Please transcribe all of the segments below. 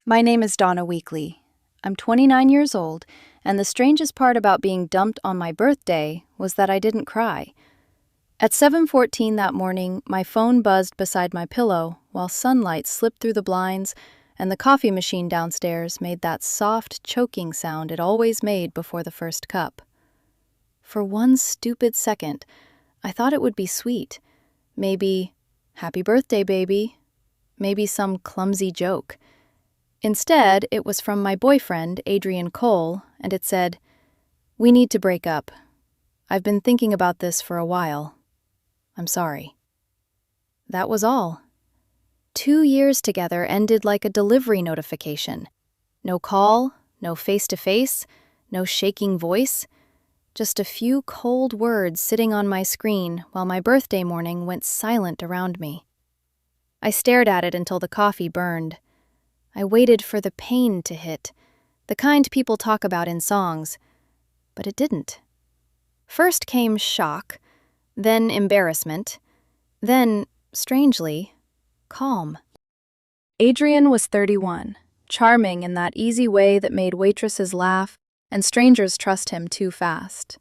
My name is Donna Weekly. I'm 29 years old, and the strangest part about being dumped on my birthday was that I didn't cry. At 7:14 that morning, my phone buzzed beside my pillow while sunlight slipped through the blinds and the coffee machine downstairs made that soft, choking sound it always made before the first cup. For one stupid second, I thought it would be sweet. Maybe, "Happy birthday, baby." Maybe some clumsy joke. Instead, it was from my boyfriend, Adrian Cole, and it said, "We need to break up. I've been thinking about this for a while. I'm sorry." That was all. 2 years together ended like a delivery notification. No call, no face-to-face, no shaking voice, just a few cold words sitting on my screen while my birthday morning went silent around me. I stared at it until the coffee burned. I waited for the pain to hit, the kind people talk about in songs, but it didn't. First came shock, then embarrassment, then, strangely, calm. Adrian was 31, charming in that easy way that made waitresses laugh and strangers trust him too fast.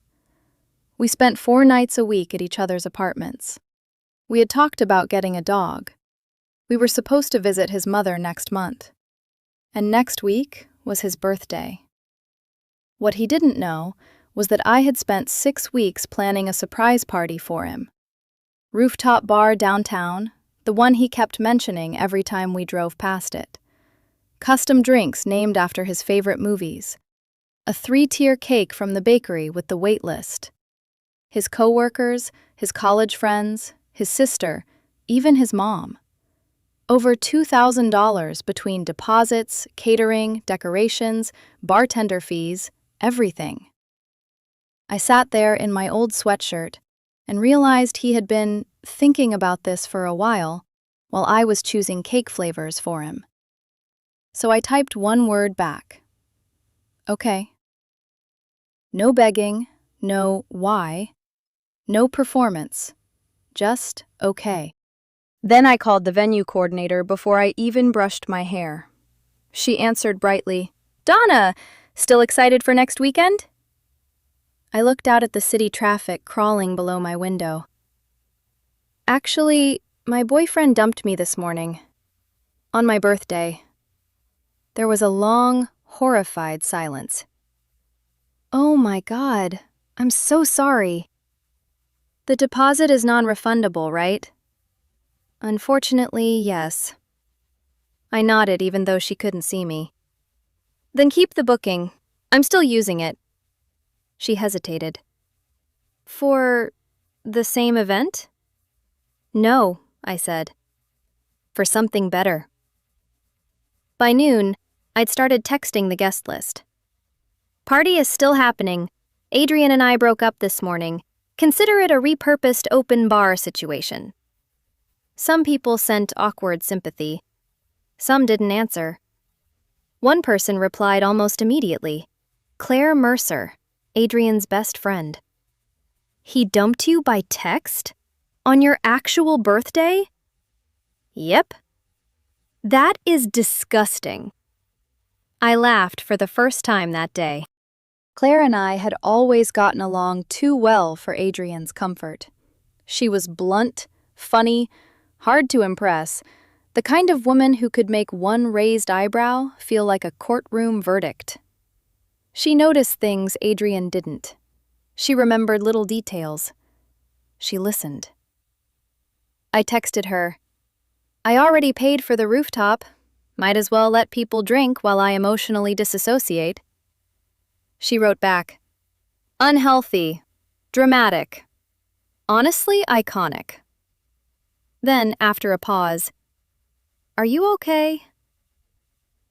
We spent 4 nights a week at each other's apartments. We had talked about getting a dog. We were supposed to visit his mother next month. And next week was his birthday. What he didn't know was that I had spent 6 weeks planning a surprise party for him. Rooftop bar downtown, the one he kept mentioning every time we drove past it. Custom drinks named after his favorite movies. A 3-tier cake from the bakery with the wait list. His coworkers, his college friends, his sister, even his mom. Over $2,000 between deposits, catering, decorations, bartender fees, everything. I sat there in my old sweatshirt and realized he had been thinking about this for a while I was choosing cake flavors for him. So I typed one word back. Okay. No begging, no why, no performance, just okay. Then I called the venue coordinator before I even brushed my hair. She answered brightly, "Donna, still excited for next weekend?" I looked out at the city traffic crawling below my window. Actually, my boyfriend dumped me this morning. On my birthday. There was a long, horrified silence. "Oh my God, I'm so sorry. The deposit is non-refundable, right?" "Unfortunately, yes." I nodded even though she couldn't see me. "Then keep the booking. I'm still using it." She hesitated. "For the same event?" "No," I said. "For something better." By noon, I'd started texting the guest list. "Party is still happening. Adrian and I broke up this morning. Consider it a repurposed open bar situation." Some people sent awkward sympathy. Some didn't answer. One person replied almost immediately. Claire Mercer, Adrian's best friend. "He dumped you by text? On your actual birthday?" "Yep." "That is disgusting." I laughed for the first time that day. Claire and I had always gotten along too well for Adrian's comfort. She was blunt, funny, hard to impress, the kind of woman who could make one raised eyebrow feel like a courtroom verdict. She noticed things Adrian didn't. She remembered little details. She listened. I texted her, "I already paid for the rooftop. Might as well let people drink while I emotionally disassociate." She wrote back, "Unhealthy, dramatic, honestly iconic." Then, after a pause, "Are you okay?"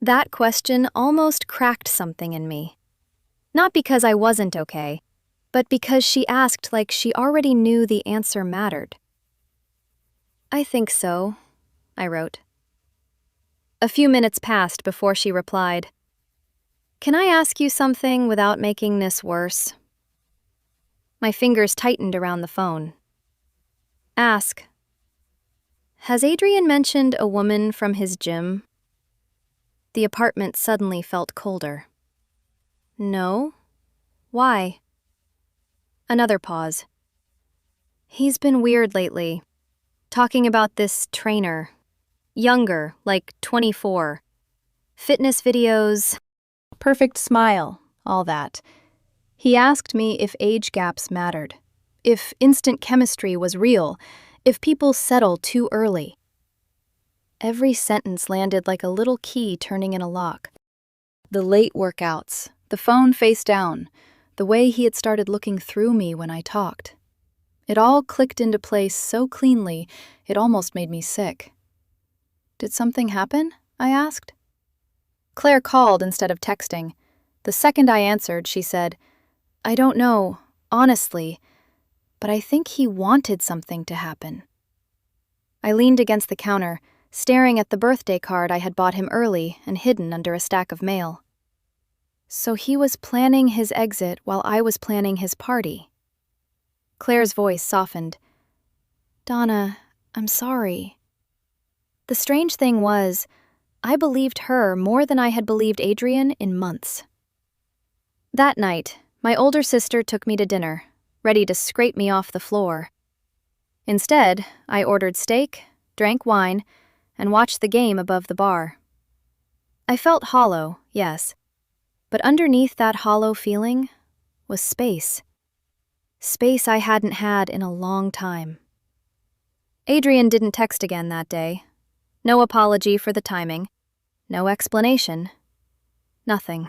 That question almost cracked something in me. Not because I wasn't okay, but because she asked like she already knew the answer mattered. "I think so," I wrote. A few minutes passed before she replied, "Can I ask you something without making this worse?" My fingers tightened around the phone. "Ask." "Has Adrian mentioned a woman from his gym?" The apartment suddenly felt colder. No? Why? Another pause. He's been weird lately. Talking about this trainer. Younger, like 24. Fitness videos. Perfect smile, all that. He asked me if age gaps mattered. If instant chemistry was real. If people settle too early. Every sentence landed like a little key turning in a lock. The late workouts, the phone face down, the way he had started looking through me when I talked. It all clicked into place so cleanly, it almost made me sick. Did something happen? I asked. Claire called instead of texting. The second I answered, she said, I don't know, honestly, but I think he wanted something to happen. I leaned against the counter, staring at the birthday card I had bought him early and hidden under a stack of mail. So he was planning his exit while I was planning his party. Claire's voice softened. Donna, I'm sorry. The strange thing was, I believed her more than I had believed Adrian in months. That night, my older sister took me to dinner, ready to scrape me off the floor. Instead, I ordered steak, drank wine, and watched the game above the bar. I felt hollow, yes, but underneath that hollow feeling was space. Space I hadn't had in a long time. Adrian didn't text again that day. No apology for the timing. No explanation. Nothing.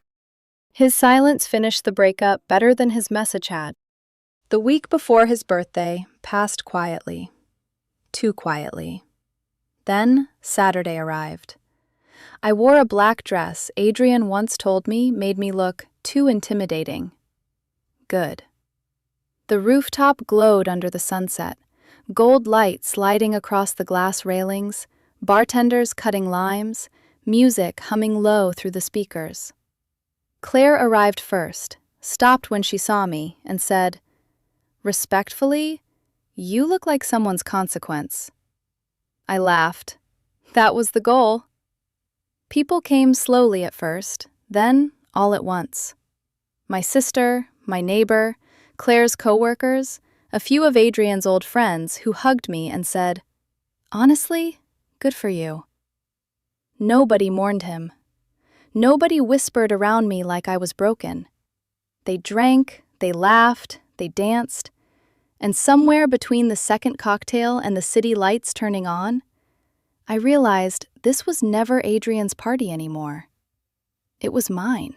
His silence finished the breakup better than his message had. The week before his birthday passed quietly. Too quietly. Then Saturday arrived. I wore a black dress Adrian once told me made me look too intimidating. Good. The rooftop glowed under the sunset, gold light sliding across the glass railings, bartenders cutting limes, music humming low through the speakers. Claire arrived first, stopped when she saw me, and said, Respectfully, you look like someone's consequence. I laughed. That was the goal. People came slowly at first, then all at once. My sister, my neighbor, Claire's coworkers, a few of Adrian's old friends who hugged me and said, Honestly, good for you. Nobody mourned him. Nobody whispered around me like I was broken. They drank, they laughed, they danced, and somewhere between the second cocktail and the city lights turning on, I realized this was never Adrian's party anymore. It was mine.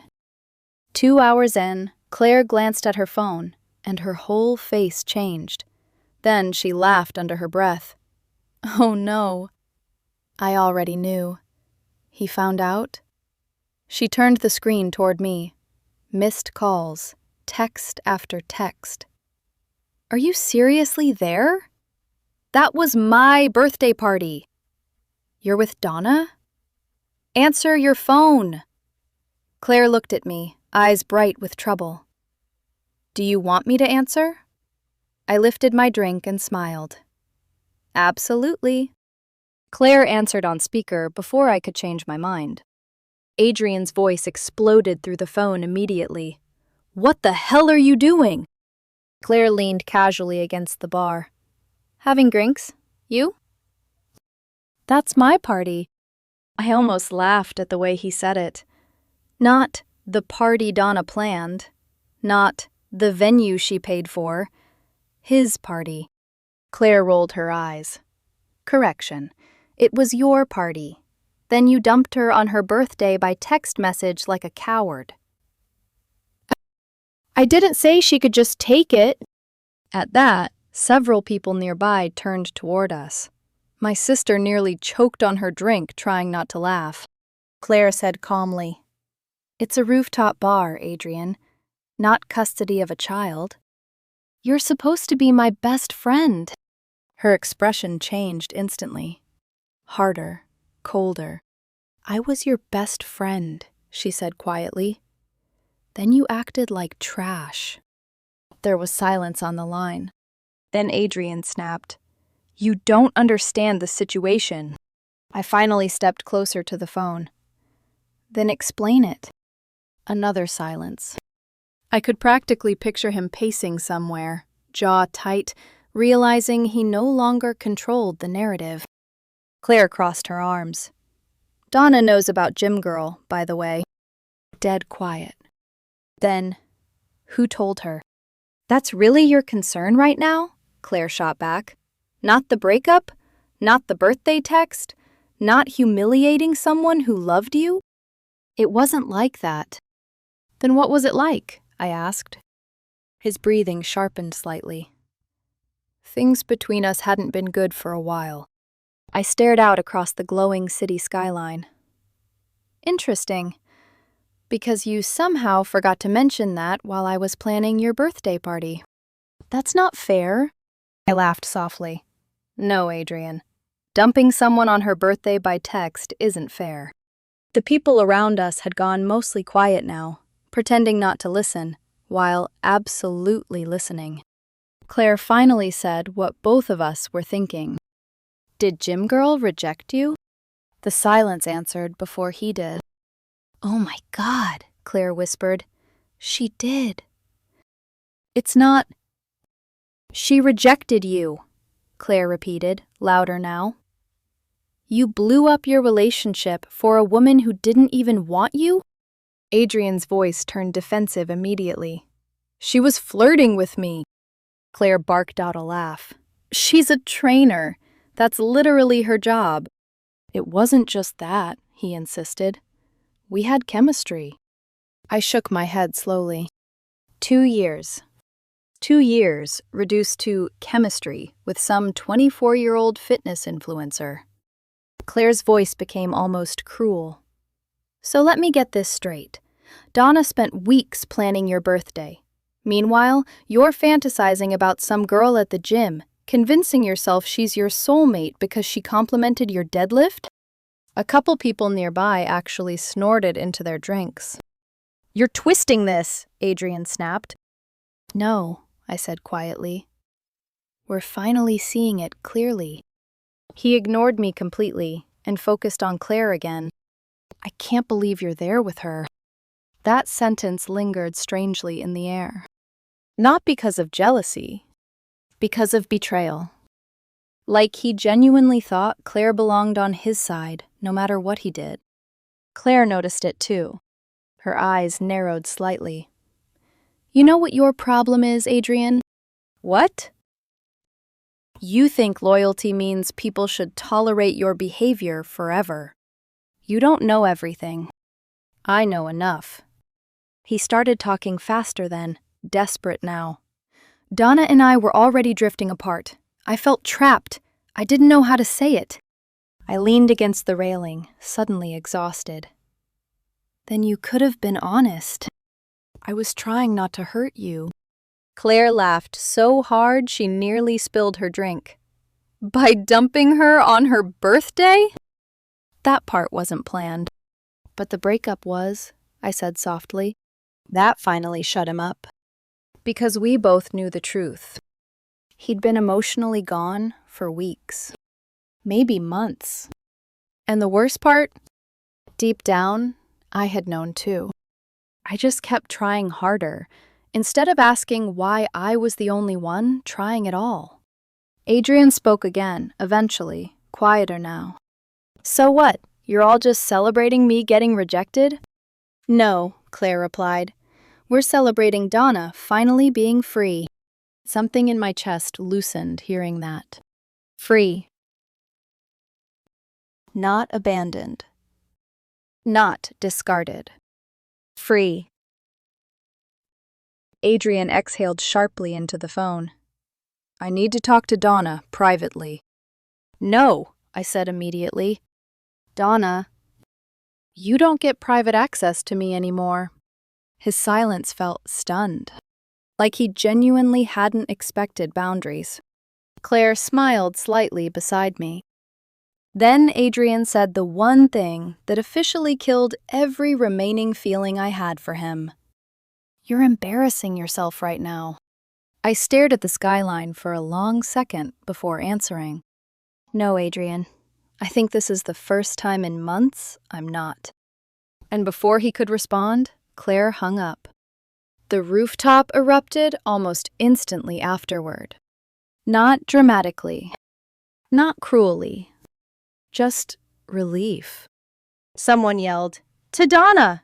2 hours in, Claire glanced at her phone, and her whole face changed. Then she laughed under her breath. Oh no. I already knew. He found out? She turned the screen toward me. Missed calls, text after text. Are you seriously there? That was my birthday party. You're with Donna? Answer your phone. Claire looked at me, eyes bright with trouble. Do you want me to answer? I lifted my drink and smiled. Absolutely. Claire answered on speaker before I could change my mind. Adrian's voice exploded through the phone immediately. What the hell are you doing? Claire leaned casually against the bar. Having drinks? You? That's my party. I almost laughed at the way he said it. Not the party Donna planned. Not the venue she paid for. His party. Claire rolled her eyes. Correction. It was your party. Then you dumped her on her birthday by text message like a coward. I didn't say she could just take it. At that, several people nearby turned toward us. My sister nearly choked on her drink, trying not to laugh. Claire said calmly, It's a rooftop bar, Adrian, not custody of a child. You're supposed to be my best friend. Her expression changed instantly. Harder, colder. I was your best friend, she said quietly. Then you acted like trash. There was silence on the line. Then Adrian snapped, You don't understand the situation. I finally stepped closer to the phone. Then explain it. Another silence. I could practically picture him pacing somewhere, jaw tight, realizing he no longer controlled the narrative. Claire crossed her arms. Donna knows about Gym Girl, by the way. Dead quiet. Then, who told her? That's really your concern right now? Claire shot back. Not the breakup? Not the birthday text? Not humiliating someone who loved you? It wasn't like that. Then what was it like? I asked. His breathing sharpened slightly. Things between us hadn't been good for a while. I stared out across the glowing city skyline. Interesting, because you somehow forgot to mention that while I was planning your birthday party. That's not fair. I laughed softly. No, Adrian. Dumping someone on her birthday by text isn't fair. The people around us had gone mostly quiet now, pretending not to listen, while absolutely listening. Claire finally said what both of us were thinking. Did Gym Girl reject you? The silence answered before he did. Oh my God, Claire whispered. She did. It's not. She rejected you, Claire repeated, louder now. You blew up your relationship for a woman who didn't even want you? Adrian's voice turned defensive immediately. She was flirting with me. Claire barked out a laugh. She's a trainer. That's literally her job. It wasn't just that, he insisted. We had chemistry. I shook my head slowly. 2 years. 2 years reduced to chemistry with some 24-year-old fitness influencer. Claire's voice became almost cruel. So let me get this straight. Donna spent weeks planning your birthday. Meanwhile, you're fantasizing about some girl at the gym, convincing yourself she's your soulmate because she complimented your deadlift? A couple people nearby actually snorted into their drinks. You're twisting this, Adrian snapped. No, I said quietly. We're finally seeing it clearly. He ignored me completely and focused on Claire again. I can't believe you're there with her. That sentence lingered strangely in the air. Not because of jealousy, because of betrayal. Like he genuinely thought Claire belonged on his side, no matter what he did. Claire noticed it too. Her eyes narrowed slightly. You know what your problem is, Adrian? What? You think loyalty means people should tolerate your behavior forever. You don't know everything. I know enough. He started talking faster then, desperate now. Donna and I were already drifting apart. I felt trapped. I didn't know how to say it. I leaned against the railing, suddenly exhausted. Then you could have been honest. I was trying not to hurt you. Claire laughed so hard she nearly spilled her drink. By dumping her on her birthday? That part wasn't planned. But the breakup was, I said softly. That finally shut him up. Because we both knew the truth. He'd been emotionally gone for weeks. Maybe months. And the worst part? Deep down, I had known too. I just kept trying harder, instead of asking why I was the only one trying it all. Adrian spoke again, eventually, quieter now. So what? You're all just celebrating me getting rejected? No, Claire replied. We're celebrating Donna finally being free. Something in my chest loosened hearing that. Free. Not abandoned. Not discarded. Free. Adrian exhaled sharply into the phone. I need to talk to Donna privately. No, I said immediately. Donna, you don't get private access to me anymore. His silence felt stunned, like he genuinely hadn't expected boundaries. Claire smiled slightly beside me. Then Adrian said the one thing that officially killed every remaining feeling I had for him. You're embarrassing yourself right now. I stared at the skyline for a long second before answering. No, Adrian. I think this is the first time in months I'm not. And before he could respond, Claire hung up. The rooftop erupted almost instantly afterward. Not dramatically, not cruelly, just relief. Someone yelled, "To Donna!"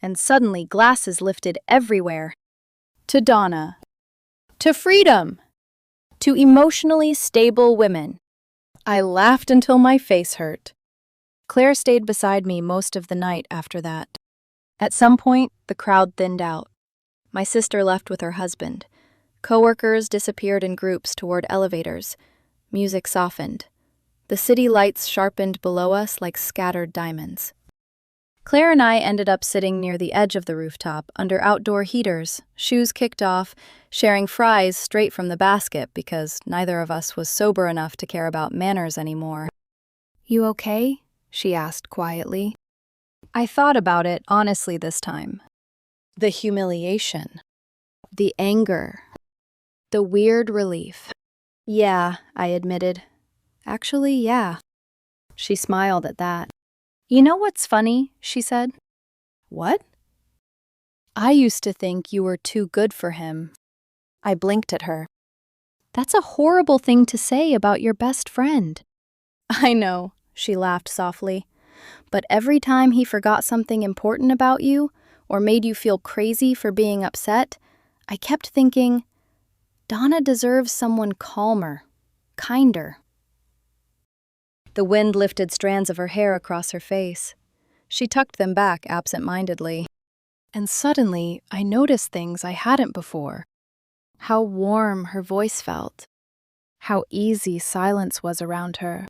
And suddenly glasses lifted everywhere. To Donna. To freedom. To emotionally stable women. I laughed until my face hurt. Claire stayed beside me most of the night after that. At some point, the crowd thinned out. My sister left with her husband. Coworkers disappeared in groups toward elevators. Music softened. The city lights sharpened below us like scattered diamonds. Claire and I ended up sitting near the edge of the rooftop under outdoor heaters, shoes kicked off, sharing fries straight from the basket because neither of us was sober enough to care about manners anymore. "You okay?" she asked quietly. I thought about it honestly this time. The humiliation. The anger. The weird relief. "Yeah," I admitted. "Actually, yeah." She smiled at that. "You know what's funny?" she said. "What?" "I used to think you were too good for him." I blinked at her. "That's a horrible thing to say about your best friend." "I know," she laughed softly. "But every time he forgot something important about you, or made you feel crazy for being upset, I kept thinking, Donna deserves someone calmer, kinder." The wind lifted strands of her hair across her face. She tucked them back absent-mindedly. And suddenly, I noticed things I hadn't before. How warm her voice felt. How easy silence was around her.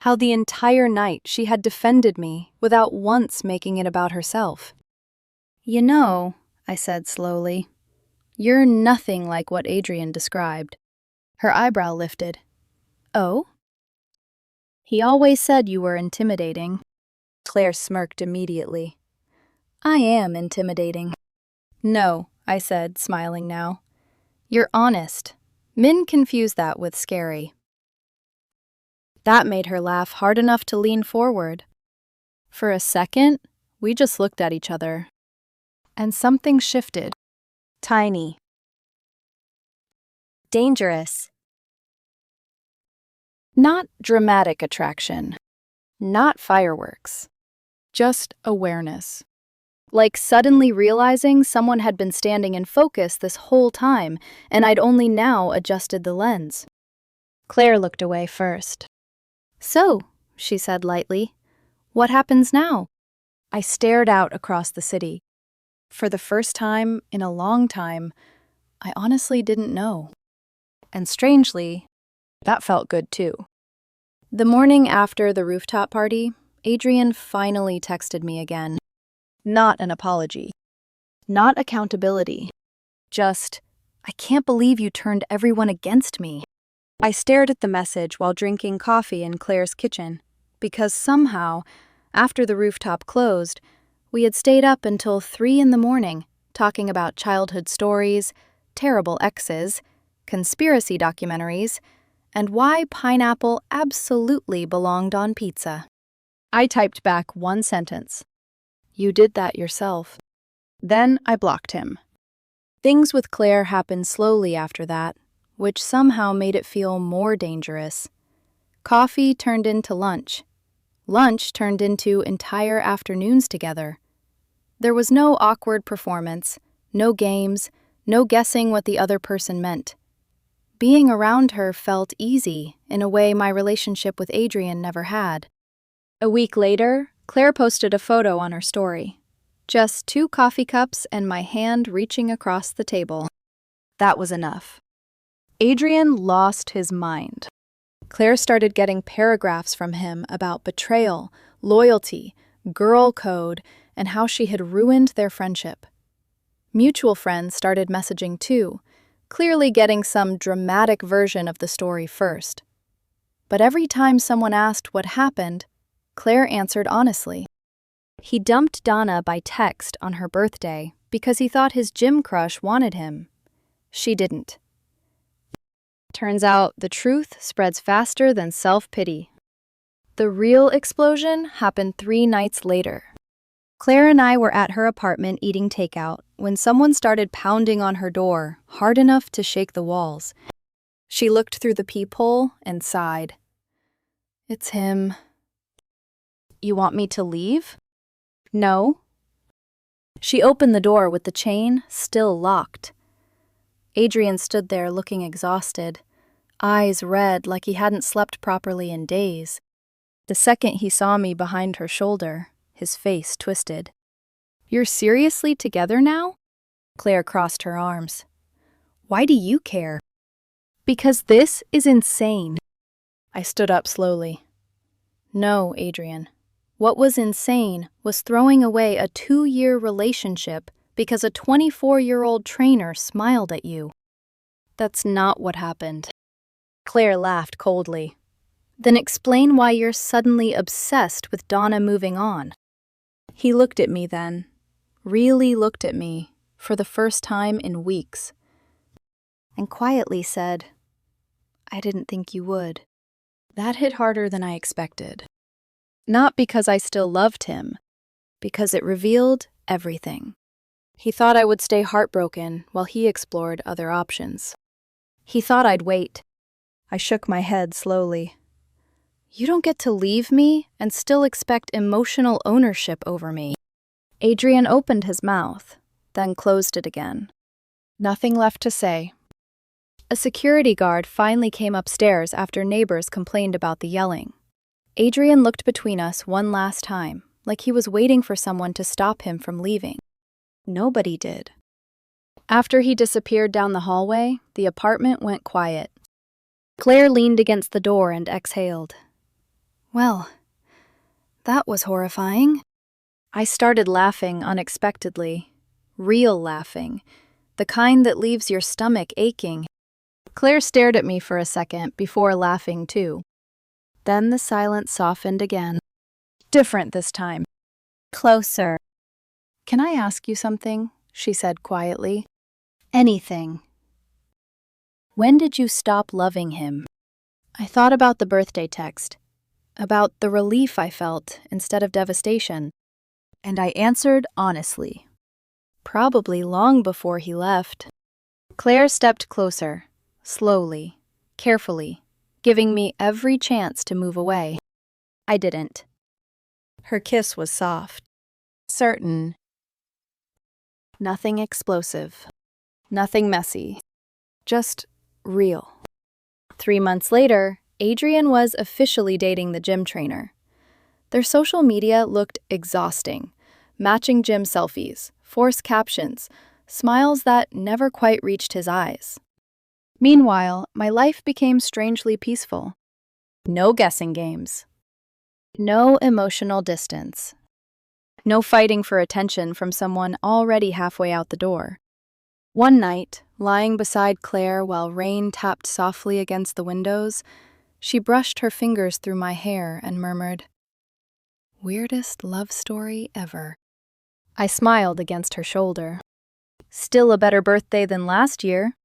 How the entire night she had defended me without once making it about herself. "You know," I said slowly, "you're nothing like what Adrian described." Her eyebrow lifted. "Oh?" "He always said you were intimidating." Claire smirked immediately. "I am intimidating." "No," I said, smiling now. "You're honest. Men confuse that with scary." That made her laugh hard enough to lean forward. For a second, we just looked at each other. And something shifted. Tiny. Dangerous. Not dramatic attraction. Not fireworks. Just awareness. Like suddenly realizing someone had been standing in focus this whole time, and I'd only now adjusted the lens. Claire looked away first. "So," she said lightly, "what happens now?" I stared out across the city. For the first time in a long time, I honestly didn't know. And strangely, that felt good too. The morning after the rooftop party, Adrian finally texted me again. Not an apology. Not accountability. Just, "I can't believe you turned everyone against me." I stared at the message while drinking coffee in Claire's kitchen, because somehow, after the rooftop closed, we had stayed up until 3 in the morning, talking about childhood stories, terrible exes, conspiracy documentaries, and why pineapple absolutely belonged on pizza. I typed back one sentence. "You did that yourself." Then I blocked him. Things with Claire happened slowly after that, which somehow made it feel more dangerous. Coffee turned into lunch. Lunch turned into entire afternoons together. There was no awkward performance, no games, no guessing what the other person meant. Being around her felt easy in a way my relationship with Adrian never had. A week later, Claire posted a photo on her story. Just 2 coffee cups and my hand reaching across the table. That was enough. Adrian lost his mind. Claire started getting paragraphs from him about betrayal, loyalty, girl code, and how she had ruined their friendship. Mutual friends started messaging too, clearly getting some dramatic version of the story first. But every time someone asked what happened, Claire answered honestly. He dumped Donna by text on her birthday because he thought his gym crush wanted him. She didn't. Turns out the truth spreads faster than self-pity. The real explosion happened 3 nights later. Claire and I were at her apartment eating takeout when someone started pounding on her door, hard enough to shake the walls. She looked through the peephole and sighed. "It's him." "You want me to leave?" "No." She opened the door with the chain still locked. Adrian stood there looking exhausted, eyes red like he hadn't slept properly in days. The second he saw me behind her shoulder, his face twisted. "You're seriously together now?" Claire crossed her arms. "Why do you care?" "Because this is insane." I stood up slowly. "No, Adrian. What was insane was throwing away a 2-year relationship because a 24-year-old trainer smiled at you. That's not what happened." Claire laughed coldly. "Then explain why you're suddenly obsessed with Donna moving on." He looked at me then, really looked at me, for the first time in weeks, and quietly said, "I didn't think you would." That hit harder than I expected. Not because I still loved him, because it revealed everything. He thought I would stay heartbroken while he explored other options. He thought I'd wait. I shook my head slowly. "You don't get to leave me and still expect emotional ownership over me." Adrian opened his mouth, then closed it again. Nothing left to say. A security guard finally came upstairs after neighbors complained about the yelling. Adrian looked between us one last time, like he was waiting for someone to stop him from leaving. Nobody did. After he disappeared down the hallway, the apartment went quiet. Claire leaned against the door and exhaled. "Well, that was horrifying." I started laughing unexpectedly. Real laughing. The kind that leaves your stomach aching. Claire stared at me for a second before laughing too. Then the silence softened again. Different this time. "Closer." "Can I ask you something?" she said quietly. "Anything." "When did you stop loving him?" I thought about the birthday text, about the relief I felt instead of devastation, and I answered honestly. Probably long before he left. Claire stepped closer, slowly, carefully, giving me every chance to move away. I didn't. Her kiss was soft, certain. Nothing explosive, nothing messy, just real. 3 months later, Adrian was officially dating the gym trainer. Their social media looked exhausting. Matching gym selfies, forced captions, smiles that never quite reached his eyes. Meanwhile, my life became strangely peaceful. No guessing games. No emotional distance. No fighting for attention from someone already halfway out the door. One night, lying beside Claire while rain tapped softly against the windows, she brushed her fingers through my hair and murmured, "Weirdest love story ever." I smiled against her shoulder. "Still a better birthday than last year,"